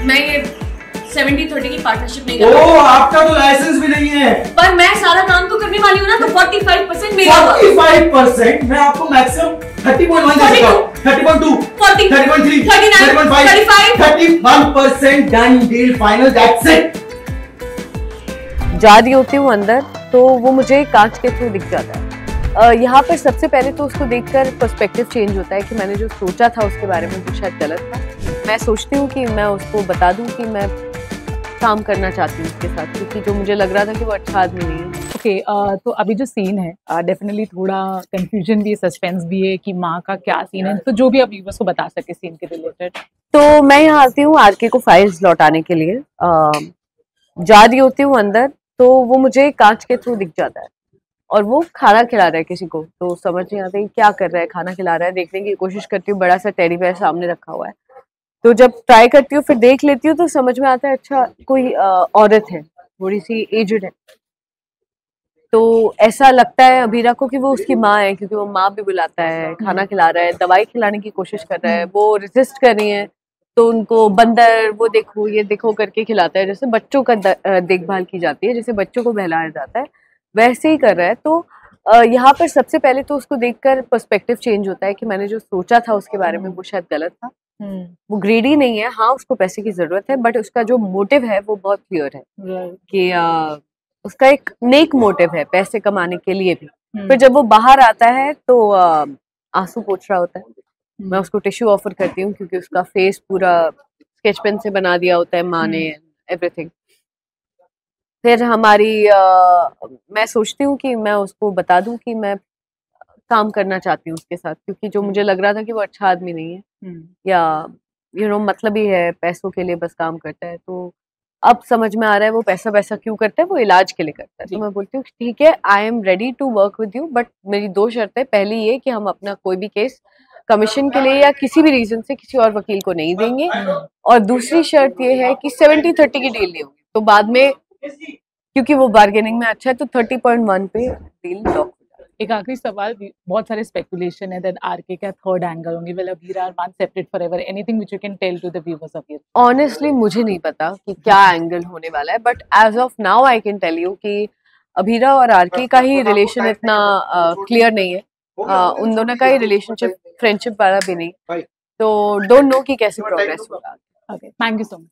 मैं ये 70-30 की पार्टनरशिप नहीं कर रही। आपका तो लाइसेंस भी नहीं है। पर मैं सारा काम तो करने वाली हूँ ना, तो 45% मेरा। 45%? मैं आपको मैक्सिमम 30.1 दे सकता हूँ। 30.2, 40, 30.3, 39, 30.5, 31%। Done deal, final, that's it. जा रही होती हूँ अंदर तो वो मुझे कांच के थ्रू दिख जाता है। यहाँ पर सबसे पहले तो उसको देखकर पर्सपेक्टिव चेंज होता है कि मैंने जो सोचा था उसके बारे में वो शायद गलत था। मैं सोचती हूँ कि मैं उसको बता दूँ कि मैं काम करना चाहती हूँ उसके साथ, क्योंकि जो मुझे लग रहा था कि वो अच्छा आदमी नहीं है। ओके, तो अभी जो सीन है डेफिनेटली थोड़ा कंफ्यूजन भी है, सस्पेंस भी है कि माँ का क्या सीन है, तो जो भी आप व्यूअर्स को बता सके सीन के रिलेटेड। तो मैं यहाँ आती हूँ आरके को फाइल्स लौटाने के लिए। जा रही होती हूँ अंदर तो वो मुझे कांच के थ्रू दिख जाता है और वो खाना खिला रहा है किसी को, तो समझ नहीं आता क्या कर रहा है, खाना खिला रहा है। देखने की कोशिश करती हूँ, बड़ा सा टेडी बेयर सामने रखा हुआ है, तो जब ट्राई करती हूँ फिर देख लेती हूँ तो समझ में आता है अच्छा कोई औरत है, थोड़ी सी एजड है। तो ऐसा लगता है अभीरा को कि वो उसकी माँ है, क्योंकि वो माँ भी बुलाता है, खाना खिला रहा है, दवाई खिलाने की कोशिश कर रहा है, वो रेजिस्ट कर रही है तो उनको बंदर वो देखो ये देखो करके खिलाता है, जैसे बच्चों का देखभाल की जाती है, जैसे बच्चों को बहलाया जाता है वैसे ही कर रहा है। तो यहाँ पर सबसे पहले तो उसको देखकर पर्सपेक्टिव चेंज होता है कि मैंने जो सोचा था उसके बारे में वो शायद गलत था। वो ग्रीडी नहीं है, हाँ उसको पैसे की जरूरत है, बट उसका जो मोटिव है वो बहुत क्लियर है कि उसका एक नेक मोटिव है पैसे कमाने के लिए भी। फिर जब वो बाहर आता है तो आंसू पोंछ रहा होता है, मैं उसको टिश्यू ऑफर करती हूँ क्योंकि उसका फेस पूरा स्केच पेन से बना दिया होता है माँ ने, एवरीथिंग। फिर मैं सोचती हूँ कि मैं उसको बता दूं कि मैं काम करना चाहती हूँ उसके साथ, क्योंकि जो मुझे लग रहा था कि वो अच्छा आदमी नहीं है या मतलब ही है, पैसों के लिए बस काम करता है। तो अब समझ में आ रहा है वो पैसा क्यों करता है, वो इलाज के लिए करता है। तो मैं बोलती हूँ ठीक है, I am ready to work with you, but मेरी 2 शर्तें। पहली ये कि हम अपना कोई भी केस कमीशन के लिए या किसी भी रीजन से किसी और वकील को नहीं देंगे, और दूसरी शर्त ये है कि 70-30 की डील नहीं होगी। तो बाद में क्योंकि वो बार्गेनिंग में अच्छा है तो 30.1 पे डील लॉक। एक आखिरी सवाल, बहुत सारे स्पेकुलेशन है दैट आरके का थर्ड एंगल होंगे, विल अभीरा और Maan separate forever, anything which you can tell to the viewers of here? Honestly मुझे नहीं पता कि क्या एंगल होने वाला है, but as of now I can tell you कि अभीरा और आरके का ही रिलेशन इतना क्लियर नहीं है। उन दोनों का ही रिलेशनशिप फ्रेंडशिप वाला भी नहीं, तो डोंट नो कि कैसे प्रोग्रेस होगा। Okay, thank you so much.